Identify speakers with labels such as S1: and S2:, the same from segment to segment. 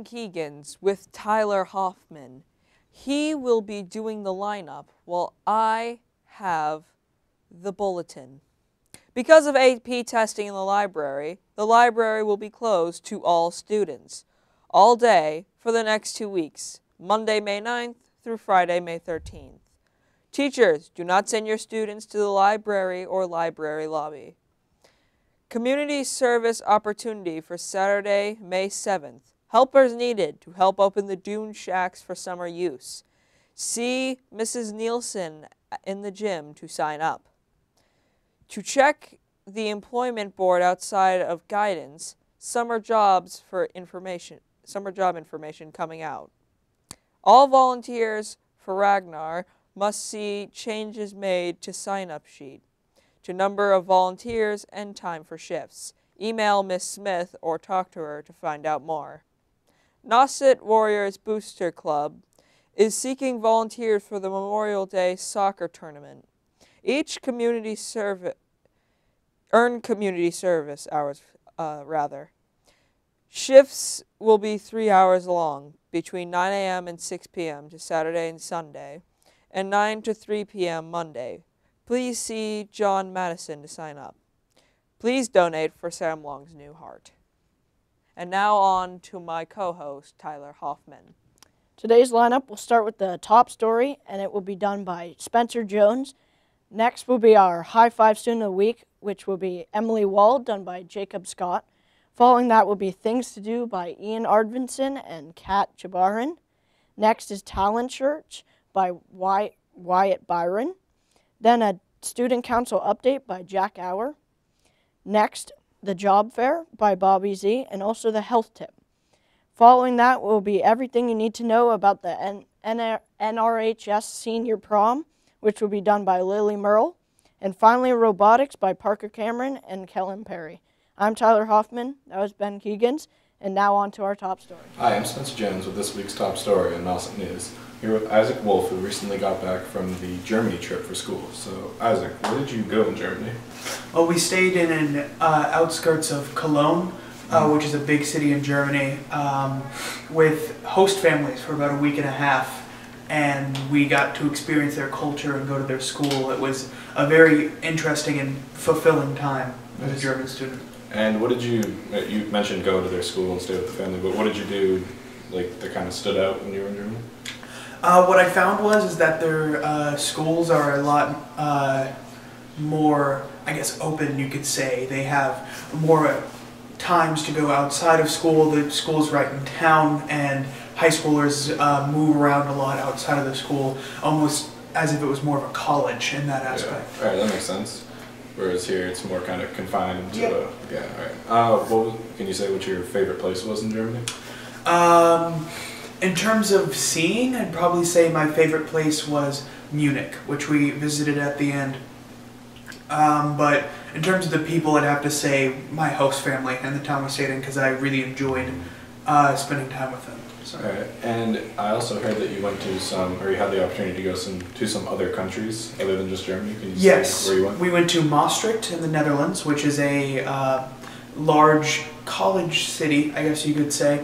S1: Ben Keegans with Tyler Hoffman. He will be doing the lineup while I have the bulletin. Because of AP testing in the library will be closed to all students, all day for the next 2 weeks, Monday, May 9th through Friday, May 13th. Teachers, do not send your students to the library or library lobby. Community service opportunity for Saturday, May 7th. Helpers needed to help open the dune shacks for summer use. See Mrs. Nielsen in the gym to sign up. To check the employment board outside of guidance, summer job information coming out. All volunteers for Ragnar must see changes made to sign-up sheet, to number of volunteers and time for shifts. Email Miss Smith or talk to her to find out more. Nauset Warriors Booster Club is seeking volunteers for the Memorial Day soccer tournament. Each earn community service hours, Shifts will be 3 hours long, between 9 a.m. and 6 p.m. to Saturday and Sunday, and 9 to 3 p.m. Monday. Please see John Madison to sign up. Please donate for Sam Long's new heart. And now on to my co-host, Tyler Hoffman.
S2: Today's lineup will start with the top story, and it will be done by Spencer Jones. Next will be our High Five Student of the Week, which will be Emily Wall, done by Jacob Scott. Following that will be Things to Do by Ian Ardvinson and Kat Jabarin. Next is Talent Search by Wyatt Byron. Then a Student Council Update by Jack Auer. Next, the Job Fair by Bobby Z, and also the Health Tip. Following that will be everything you need to know about the NRHS Senior Prom, which will be done by Lily Merle. And finally, Robotics by Parker Cameron and Kellen Perry. I'm Tyler Hoffman, that was Ben Keegans, and now on to our top story.
S3: Hi, I'm Spencer Jones with this week's top story on Nauset News. Here with Isaac Wolf, who recently got back from the Germany trip for school. So, Isaac, where did you go in Germany?
S4: Well, we stayed in an outskirts of Cologne, which is a big city in Germany, with host families for about a week and a half, and we got to experience their culture and go to their school. It was a very interesting and fulfilling time as a German student.
S3: And what did you mentioned go to their school and stay with the family, but what did you do that kind of stood out when you were in Germany?
S4: What I found is that their schools are a lot more, I guess, open, you could say. They have more times to go outside of school. The school's right in town, and high schoolers move around a lot outside of the school, almost as if it was more of a college in that aspect.
S3: Yeah. All right, that makes sense. Whereas here, it's more kind of confined to all right. Can you say what your favorite place was in Germany?
S4: In terms of seeing, I'd probably say my favorite place was Munich, which we visited at the end. But in terms of the people, I'd have to say my host family and the town we stayed in, because I really enjoyed spending time with them. So.
S3: All right. And I also heard that you went to you had the opportunity to go to some other countries other than just Germany. Can you say where you went?
S4: We went to Maastricht in the Netherlands, which is a large college city, I guess you could say,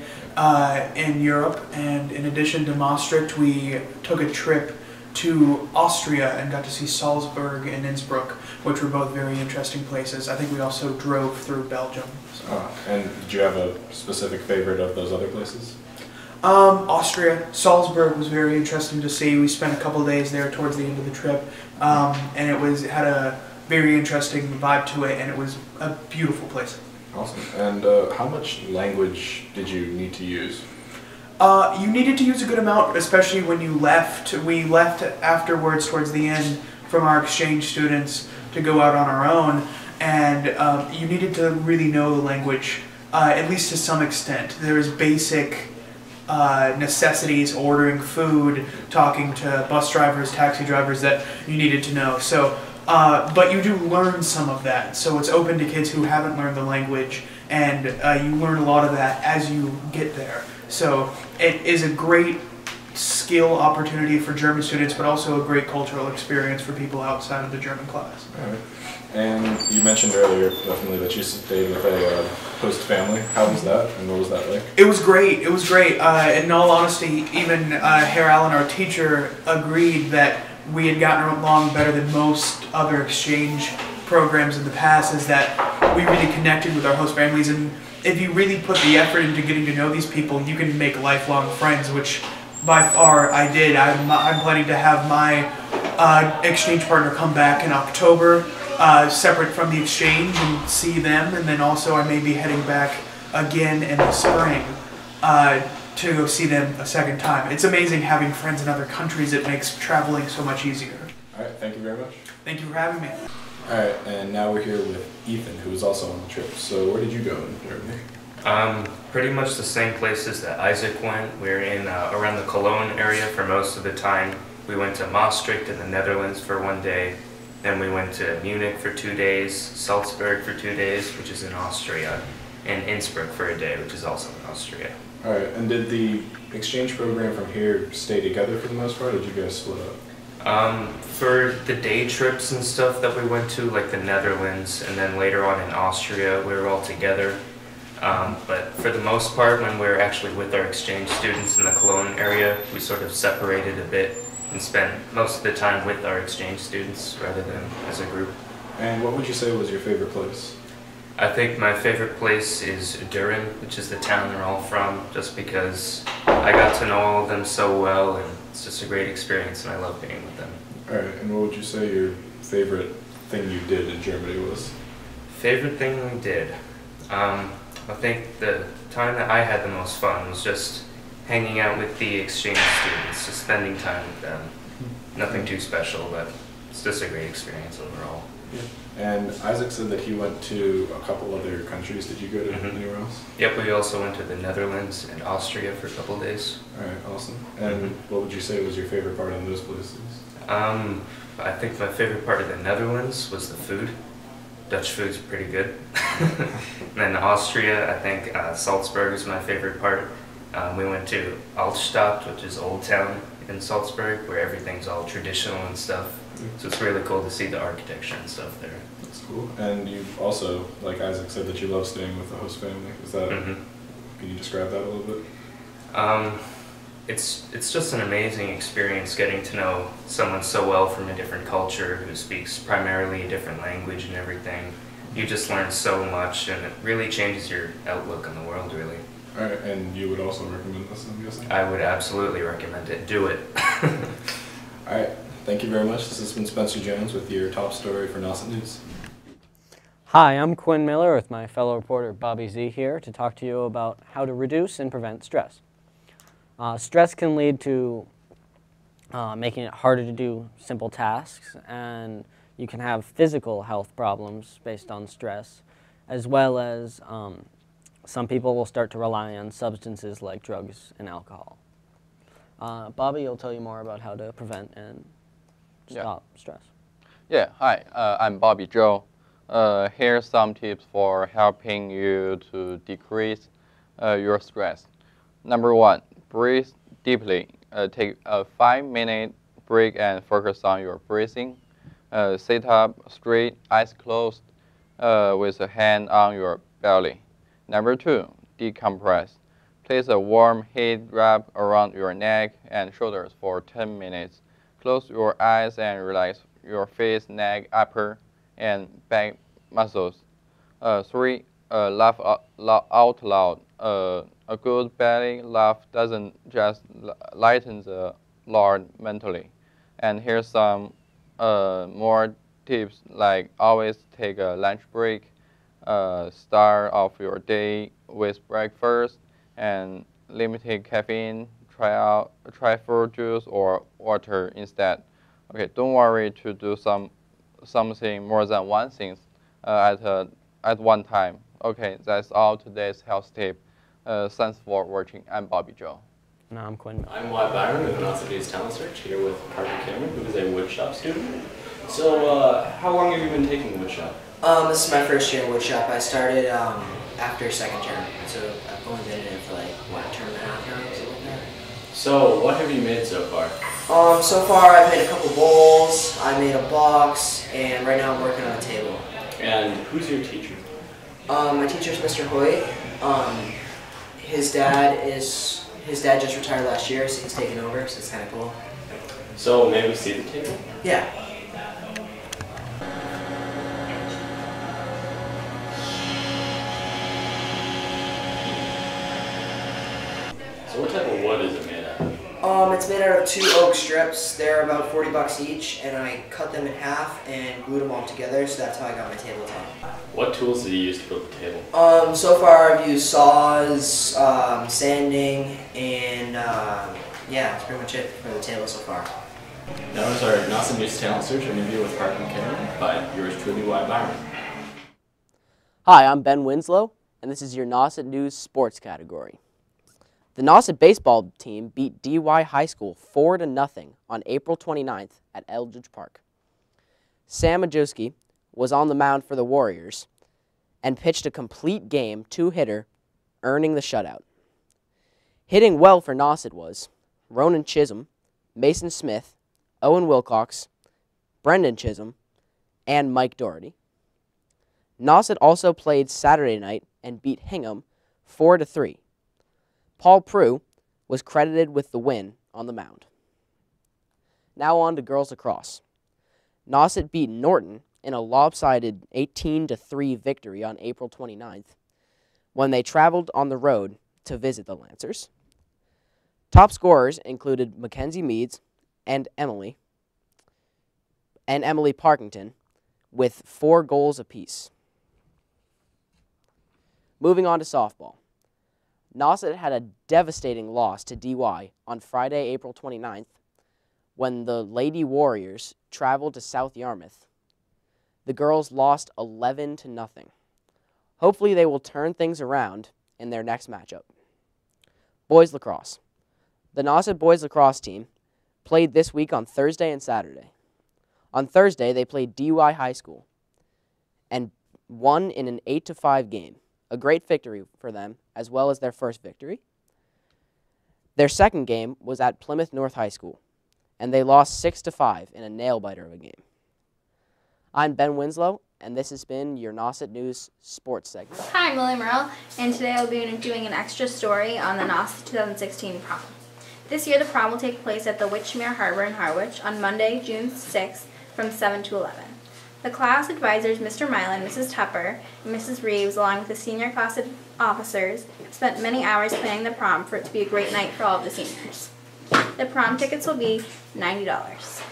S4: in Europe. And in addition to Maastricht, we took a trip to Austria and got to see Salzburg and Innsbruck, which were both very interesting places. I think we also drove through Belgium. So.
S3: And did you have a specific favorite of those other places?
S4: Austria. Salzburg was very interesting to see. We spent a couple of days there towards the end of the trip, and it had a very interesting vibe to it, and it was a beautiful place.
S3: Awesome. And how much language did you need to use?
S4: You needed to use a good amount, especially when you left. We left afterwards towards the end from our exchange students to go out on our own, and you needed to really know the language, at least to some extent. There's basic necessities, ordering food, talking to bus drivers, taxi drivers that you needed to know. So, but you do learn some of that. So it's open to kids who haven't learned the language, and you learn a lot of that as you get there. So it is a great skill opportunity for German students, but also a great cultural experience for people outside of the German class.
S3: All right. And you mentioned earlier, definitely, that you stayed with a host family. How was that, and what was that like?
S4: It was great. It was great. In all honesty, even Herr Allen, our teacher, agreed that we had gotten along better than most other exchange programs in the past, is that we really connected with our host families, and if you really put the effort into getting to know these people, you can make lifelong friends, which by far I did. I'm planning to have my exchange partner come back in October, separate from the exchange, and see them, and then also I may be heading back again in the spring to go see them a second time. It's amazing having friends in other countries. It makes traveling so much easier.
S3: All right, thank you very much.
S4: Thank you for having me.
S3: All right, and now we're here with Ethan, who was also on the trip. So where did you go in Germany?
S5: Pretty much the same places that Isaac went. We were in around the Cologne area for most of the time. We went to Maastricht in the Netherlands for 1 day. Then we went to Munich for 2 days, Salzburg for 2 days, which is in Austria, and Innsbruck for a day, which is also in Austria.
S3: All right, and did the exchange program from here stay together for the most part, or did you guys split up?
S5: For the day trips and stuff that we went to, like the Netherlands, and then later on in Austria, we were all together. But for the most part, when we were actually with our exchange students in the Cologne area, we sort of separated a bit and spent most of the time with our exchange students rather than as a group.
S3: And what would you say was your favorite place?
S5: I think my favorite place is Düren, which is the town they're all from, just because I got to know all of them so well, and it's just a great experience, and I love being with them.
S3: All right, and what would you say your favorite thing you did in Germany was?
S5: Favorite thing we did? I think the time that I had the most fun was just hanging out with the exchange students, just spending time with them. Nothing too special, but it's just a great experience overall.
S3: Yeah. And Isaac said that he went to a couple other countries. Did you go to anywhere else?
S5: Yep, we also went to the Netherlands and Austria for a couple of days.
S3: All right, awesome. And what would you say was your favorite part of those places?
S5: I think my favorite part of the Netherlands was the food. Dutch food's pretty good. And then Austria, I think Salzburg is my favorite part. We went to Altstadt, which is Old Town in Salzburg, where everything's all traditional and stuff. So it's really cool to see the architecture and stuff there.
S3: That's cool. And you've also, like Isaac said, that you love staying with the host family. Is that? Can you describe that a little bit?
S5: It's just an amazing experience getting to know someone so well from a different culture who speaks primarily a different language and everything. You just learn so much, and it really changes your outlook on the world, really.
S3: All right, and you would also recommend this, I'm guessing?
S5: I would absolutely recommend it. Do it.
S3: All right, thank you very much. This has been Spencer Jones with your top story for Nauset News.
S6: Hi, I'm Quinn Miller with my fellow reporter Bobby Z here to talk to you about how to reduce and prevent stress. Stress can lead to making it harder to do simple tasks, and you can have physical health problems based on stress, as well as some people will start to rely on substances like drugs and alcohol. Bobby will tell you more about how to prevent and stop stress.
S7: Yeah, hi, I'm Bobby Zhou. Here's some tips for helping you to decrease your stress. Number 1, breathe deeply. Take a 5-minute break and focus on your breathing. Sit up straight, eyes closed, with a hand on your belly. Number 2, decompress. Place a warm heat wrap around your neck and shoulders for 10 minutes. Close your eyes and relax your face, neck, upper, and back muscles. 3, laugh out loud. A good belly laugh doesn't just lighten the load mentally. And here's some more tips, like always take a lunch break. Start off your day with breakfast and limited caffeine. Try fruit juice or water instead. Okay, don't worry to do something more than one thing at one time. Okay, that's all today's health tip. Thanks for watching. I'm Bobby Zhou.
S6: No, I'm Quinn.
S8: I'm Wyatt Byron with the Nauset News Talent Search, here with Parker Cameron, who is a woodshop student. So, how long have you been taking woodshop?
S9: This is my first year in woodshop. I started after second term, so I've only been in it for like, what, a term and a half now, something like that.
S8: So, what have you made so far?
S9: So far I've made a couple bowls, I made a box, and right now I'm working on a table.
S8: And who's your teacher?
S9: My teacher's Mr. Hoyt. His dad just retired last year, so he's taking over, so it's kind of cool.
S8: So, may we see the table?
S9: Yeah.
S8: So what type of wood is it made out of?
S9: It's made out of 2 oak strips. They're about 40 bucks each, and I cut them in half and glued them all together, so that's how I got my tabletop.
S8: What tools did you use to build the table?
S9: So far I've used saws, sanding, and yeah, that's pretty much it for the table so far.
S8: That was our Nauset News Talent Search interview with Parker Cameron by yours truly, Wyatt Byron.
S10: Hi, I'm Ben Winslow, and this is your Nauset News sports category. The Nauset baseball team beat DY High School 4-0 on April 29th at Eldridge Park. Sam Majewski was on the mound for the Warriors and pitched a complete game 2-hitter, earning the shutout. Hitting well for Nauset was Ronan Chisholm, Mason Smith, Owen Wilcox, Brendan Chisholm, and Mike Doherty. Nauset also played Saturday night and beat Hingham 4-3. Paul Prue was credited with the win on the mound. Now on to girls lacrosse. Nauset beat Norton in a lopsided 18-3 victory on April 29th when they traveled on the road to visit the Lancers. Top scorers included Mackenzie Meads and Emily Parkington with 4 goals apiece. Moving on to softball. Nauset had a devastating loss to DY on Friday, April 29th, when the Lady Warriors traveled to South Yarmouth. The girls lost 11-0. Hopefully they will turn things around in their next matchup. Boys lacrosse. The Nauset boys lacrosse team played this week on Thursday and Saturday. On Thursday, they played DY High School and won in an 8-5 game. A great victory for them, as well as their first victory. Their second game was at Plymouth North High School, and they lost 6-5 in a nail-biter of a game. I'm Ben Winslow, and this has been your Nauset News Sports segment.
S11: Hi, I'm Lily Merle, and today I'll be doing an extra story on the Nauset 2016 prom. This year, the prom will take place at the Witchmere Harbor in Harwich on Monday, June 6th from 7 to 11. The class advisors, Mr. Milan, Mrs. Tupper, and Mrs. Reeves, along with the senior class officers, spent many hours planning the prom for it to be a great night for all of the seniors. The prom tickets will be $90.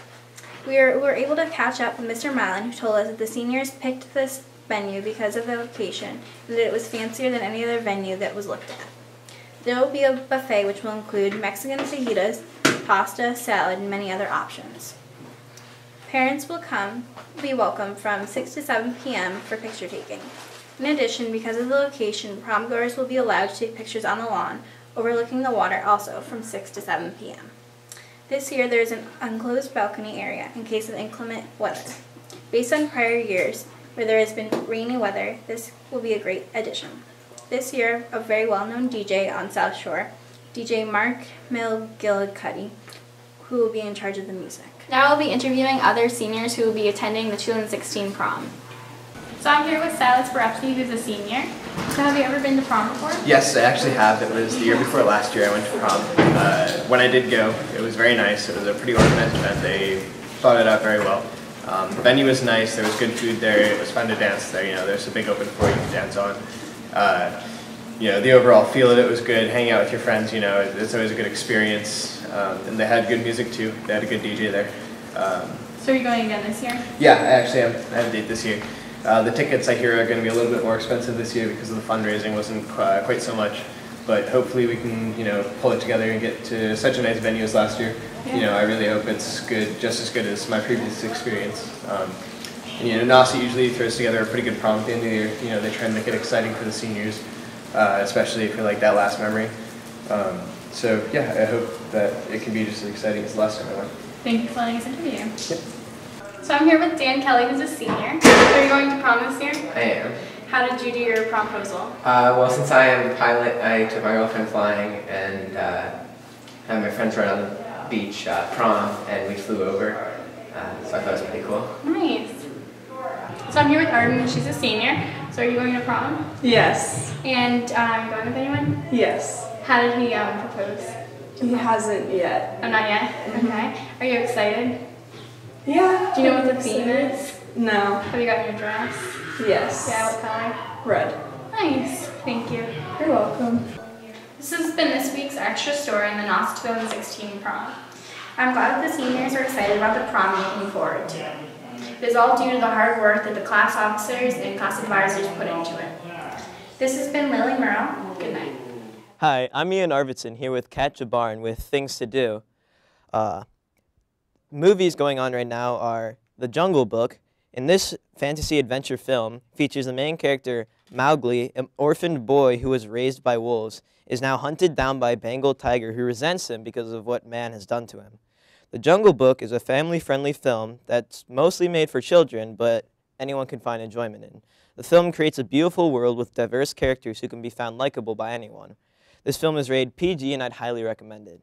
S11: We were able to catch up with Mr. Milan, who told us that the seniors picked this venue because of the location and that it was fancier than any other venue that was looked at. There will be a buffet which will include Mexican fajitas, pasta, salad, and many other options. Parents will be welcome from 6 to 7 p.m. for picture taking. In addition, because of the location, prom goers will be allowed to take pictures on the lawn, overlooking the water also from 6 to 7 p.m. This year, there is an enclosed balcony area in case of inclement weather. Based on prior years, where there has been rainy weather, this will be a great addition. This year, a very well-known DJ on South Shore, DJ Mark McGillicuddy, who will be in charge of the music. Now I'll be interviewing other seniors who will be attending the 2016 prom. So I'm here with Silas Barepsky, who's a senior. So have you ever been to prom before?
S12: Yes, I actually have. It was the year before last year I went to prom. When I did go, it was very nice. It was a pretty organized event. They thought it out very well. The venue was nice. There was good food there. It was fun to dance there. There's a big open floor you can dance on. The overall feel of it was good. Hanging out with your friends, it's always a good experience. And they had good music too. They had a good DJ there.
S11: So are you going again this year?
S12: Yeah, I actually am. I have a date this year. The tickets I hear are going to be a little bit more expensive this year because of the fundraising wasn't quite so much. But hopefully we can, pull it together and get to such a nice venue as last year.
S11: Yeah.
S12: I really hope it's good, just as good as my previous experience. Nauset usually throws together a pretty good prom at the end of the year. They try and make it exciting for the seniors, especially for like that last memory. So yeah, I hope that it can be just as exciting as the last time I went.
S11: Thank you for letting us interview you.
S12: Yep.
S11: So I'm here with Dan Kelly, who's a senior. Are you going to prom this year?
S13: I am.
S11: How did you do your prom proposal?
S13: Well, since I am a pilot, I took my girlfriend flying, and
S12: had my friends right on the beach prom, and we flew over. So I thought it was pretty cool.
S11: Nice. So I'm here with Arden. She's a senior. So are you going to prom?
S13: Yes.
S11: And are you going with anyone?
S13: Yes.
S11: How did he propose?
S13: He hasn't yet.
S11: Oh, not yet? Okay. Are you excited?
S13: Yeah.
S11: Do you know what the theme is?
S13: No.
S11: Have you gotten your dress?
S13: Yes.
S11: Yeah, what color?
S13: Red.
S11: Nice. Thank you.
S13: You're welcome.
S11: This has been this week's extra story in the Nauset 2016 prom. I'm glad that the seniors are excited about the prom and looking forward to it. It is all due to the hard work that the class officers and class advisors put into it. This has been Lily Merrill. Good night.
S14: Hi, I'm Ian Arvidsson here with Kat Jabarn with Things to Do. Movies going on right now are The Jungle Book. In this fantasy adventure film, features the main character, Mowgli, an orphaned boy who was raised by wolves, is now hunted down by a Bengal tiger who resents him because of what man has done to him. The Jungle Book is a family-friendly film that's mostly made for children, but anyone can find enjoyment in. The film creates a beautiful world with diverse characters who can be found likable by anyone. This film is rated PG and I'd highly recommend it.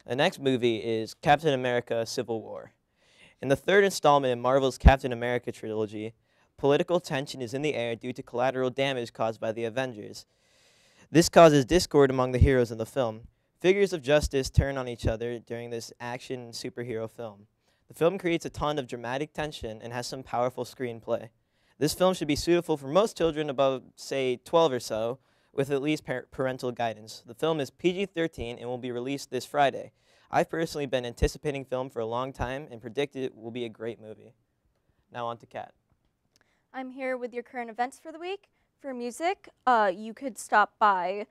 S14: The next movie is Captain America: Civil War. In the third installment in Marvel's Captain America trilogy, political tension is in the air due to collateral damage caused by the Avengers. This causes discord among the heroes in the film. Figures of justice turn on each other during this action superhero film. The film creates a ton of dramatic tension and has some powerful screenplay. This film should be suitable for most children above, say, 12 or so, with at least parental guidance. The film is PG-13 and will be released this Friday. I've personally been anticipating film for a long time and predict it will be a great movie. Now on to Kat.
S15: I'm here with your current events for the week. For music, you could stop by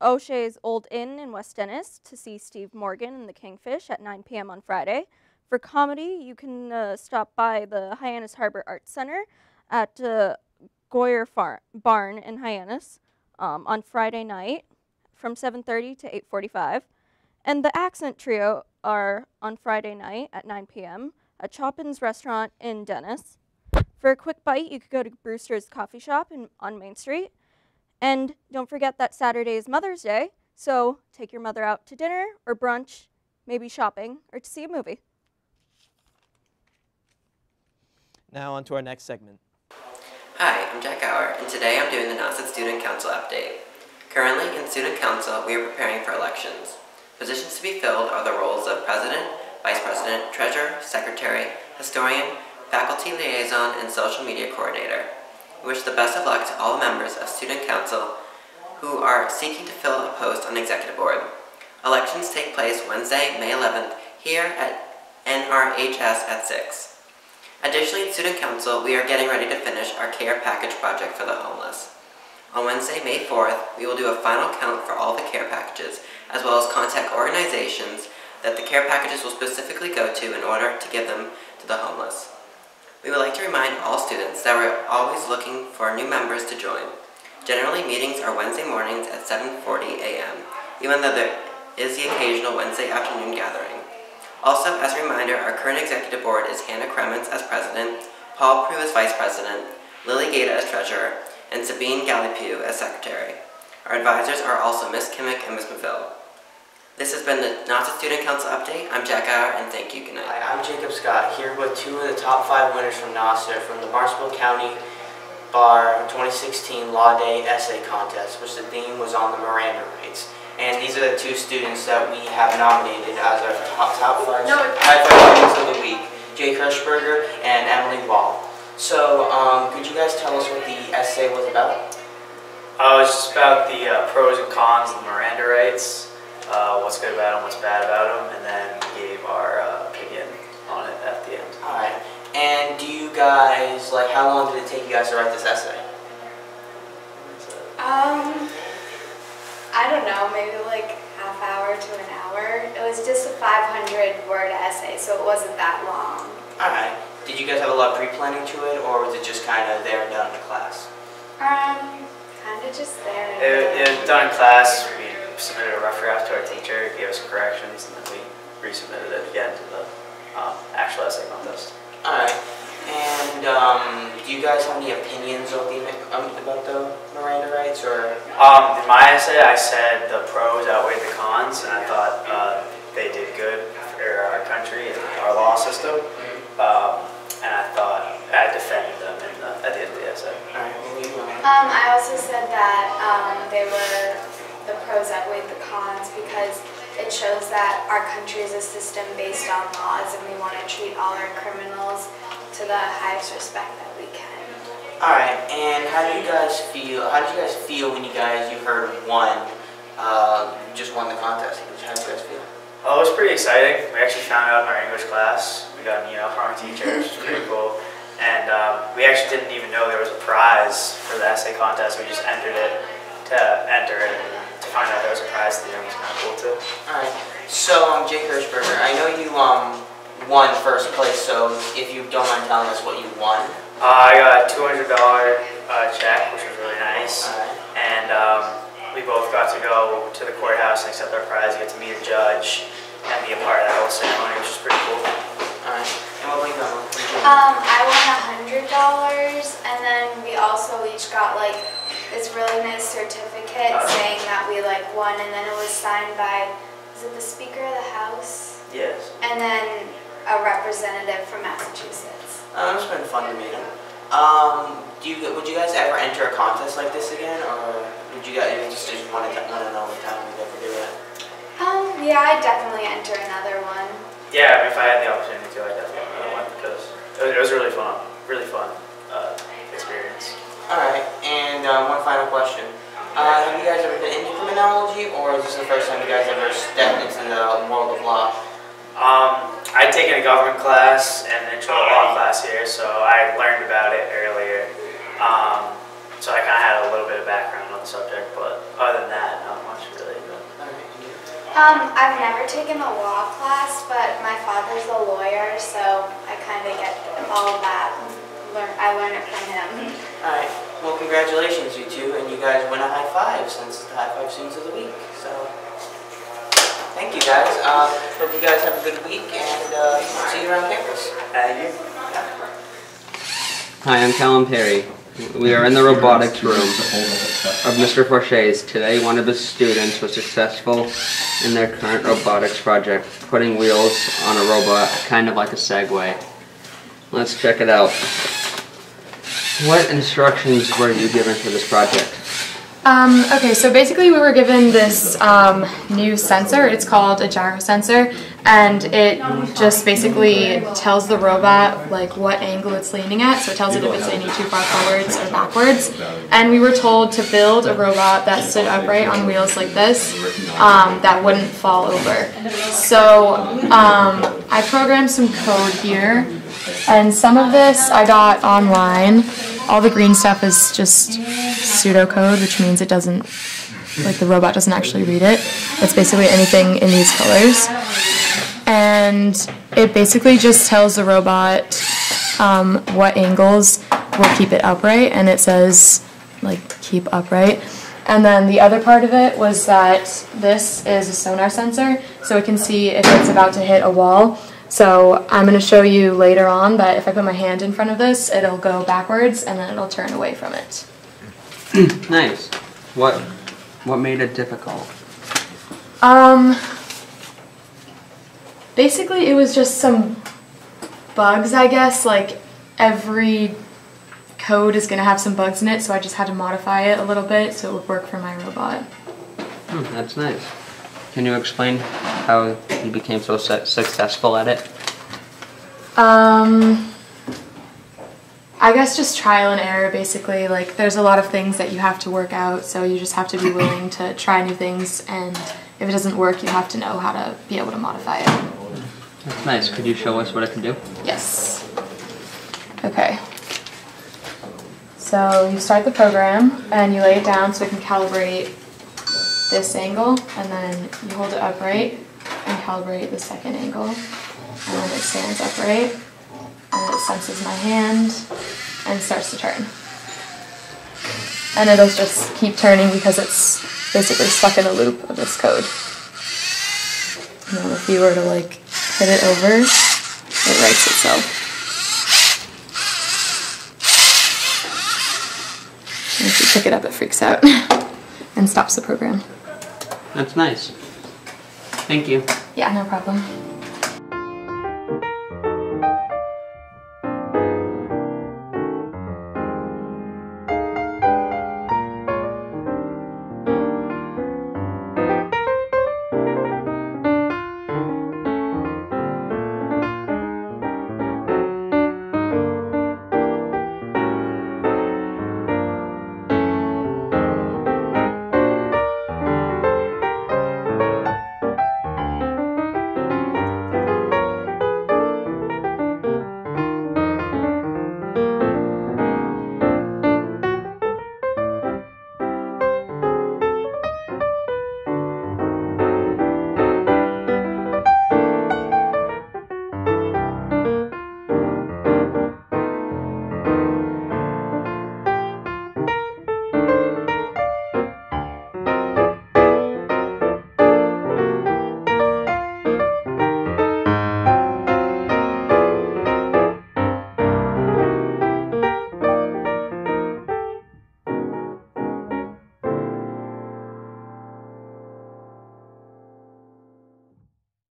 S15: O'Shea's Old Inn in West Dennis to see Steve Morgan and the Kingfish at 9 p.m. on Friday. For comedy, you can stop by the Hyannis Harbor Arts Center at Goyer Barn in Hyannis on Friday night from 7:30 to 8:45. And the Accent Trio are on Friday night at 9 p.m. at Chopin's Restaurant in Dennis. For a quick bite, you could go to Brewster's Coffee Shop on Main Street. And don't forget that Saturday is Mother's Day, so take your mother out to dinner or brunch, maybe shopping, or to see a movie.
S14: Now on to our next segment.
S16: Hi, I'm Jack Gower, and today I'm doing the Nauset Student Council update. Currently, in Student Council, we are preparing for elections. Positions to be filled are the roles of President, Vice President, Treasurer, Secretary, Historian, Faculty Liaison, and Social Media Coordinator. We wish the best of luck to all members of Student Council who are seeking to fill a post on the Executive Board. Elections take place Wednesday, May 11th, here at NRHS at 6. Additionally, in Student Council, we are getting ready to finish our care package project for the homeless. On Wednesday, May 4th, we will do a final count for all the care packages, as well as contact organizations that the care packages will specifically go to in order to give them to the homeless. We would like to remind all students that we're always looking for new members to join. Generally, meetings are Wednesday mornings at 7:40 a.m., even though there is the occasional Wednesday afternoon gathering. Also, as a reminder, our current executive board is Hannah Kremens as president, Paul Prue as vice president, Lily Gata as treasurer, and Sabine Gallipew as secretary. Our advisors are also Ms. Kimmick and Ms. Maville. This has been the Nauset Student Council update. I'm Jack Gower, and thank you. Good night.
S17: Hi, I'm Jacob Scott, here with two of the top 5 winners from Nauset from the Barnstable County Bar 2016 Law Day Essay Contest, which the theme was on the Miranda rights. And these are the 2 students that we have nominated as our top 5 students of the week, Jay Kirschberger and Emily Wall. So, could you guys tell us what the essay was about?
S18: It's just about the pros and cons of the Miranda rights. What's good about them, what's bad about them, and then we gave our opinion on it at the end.
S17: Alright, and do you guys, how long did it take you guys to write this essay?
S19: I don't know, maybe half hour to an hour. It was just a 500-word essay, so it wasn't that long.
S17: Alright, did you guys have a lot of pre-planning to it, or was it just kind of there and done in class?
S19: Kind of just there and
S18: It was done in class. We submitted a rough draft to our teacher, gave us corrections, and then we resubmitted it again to the actual essay contest.
S17: Alright, and do do you guys have any opinions of about the Miranda rights, or?
S18: In my essay, I said the pros outweighed the cons, and I thought they did good for our country and our law system. And I thought I defended them at the end of the essay.
S19: I also said that the pros outweighed the cons because it shows that our country is a system based on laws, and we want to treat all our criminals to the highest respect that we can.
S17: All right, and how did you guys feel? How did you guys feel when you heard just won the contest? How did you guys feel?
S18: Oh, it was pretty exciting. We actually found out in our English class. We got from our teacher, which was pretty cool. And we actually didn't even know there was a prize for the essay contest. We just entered it to enter it, and to find out there was a prize at the end was kind of cool too.
S17: All right. So, Jake Hirschberger, I know you won first place. So, if you don't mind telling us what you won.
S18: I got a $200 check, which was really nice. And we both got to go to the courthouse and accept our prize, get to meet a judge, and be a part of that whole ceremony, which is pretty cool.
S17: Alright. And what about you,
S19: I won $100, and then we also each got like this really nice certificate saying that we won, and then it was signed by, is it the Speaker of the House?
S18: Yes.
S19: And then a representative from Massachusetts.
S17: It's been fun to meet him. Would you guys ever enter a contest like this again, or would you guys just want to know the time we'd ever do it?
S19: Yeah, I'd definitely enter another one.
S18: Yeah, if I had the opportunity to, I'd definitely another one because it was really fun experience.
S17: All right, and one final question: have you guys ever been into criminology, or is this the first time you guys ever stepped into the world of law?
S18: I'd taken a government class and an intro to law class here, so I learned about it earlier. So I kind of had a little bit of background on the subject, but other than that, not much really.
S19: I've never taken a law class, but my father's a lawyer, so I kind of get all of that. I learned it from him.
S17: All right. Well, congratulations, you two, and you guys win a high five since it's the high five students of the week. So. Thank you, guys. Hope you guys have a good week, and see you around campus.
S18: Thank you.
S20: Hi, I'm Callum Perry. We are in the robotics room of Mr. Forche's. Today, one of his students was successful in their current robotics project, putting wheels on a robot, kind of like a Segway. Let's check it out. What instructions were you given for this project?
S21: Okay, so basically we were given this new sensor. It's called a gyro sensor, and it just basically tells the robot what angle it's leaning at. So it tells it if it's leaning too far forwards or backwards. And we were told to build a robot that stood upright on wheels like this, that wouldn't fall over. So I programmed some code here, and some of this I got online. All the green stuff is just pseudocode, which means it doesn't, the robot doesn't actually read it. It's basically anything in these colors. And it basically just tells the robot what angles will keep it upright, and it says, keep upright. And then the other part of it was that this is a sonar sensor, so it can see if it's about to hit a wall. So I'm going to show you later on that if I put my hand in front of this, it'll go backwards and then it'll turn away from it.
S20: Nice. What made it difficult?
S21: Basically it was just some bugs, I guess. Every code is going to have some bugs in it, so I just had to modify it a little bit so it would work for my robot.
S20: That's nice. Can you explain how you became so successful at it?
S21: I guess just trial and error, basically. There's a lot of things that you have to work out, so you just have to be willing to try new things, and if it doesn't work, you have to know how to be able to modify it.
S20: That's nice. Could you show us what it can do?
S21: Yes. Okay. So you start the program, and you lay it down so it can calibrate this angle, and then you hold it upright and calibrate the second angle, and then it stands upright, and it senses my hand and starts to turn. And it'll just keep turning because it's basically stuck in a loop of this code. And then if you were to hit it over, it writes itself. you pick it up, it freaks out and stops the program.
S20: That's nice. Thank you.
S21: Yeah, no problem.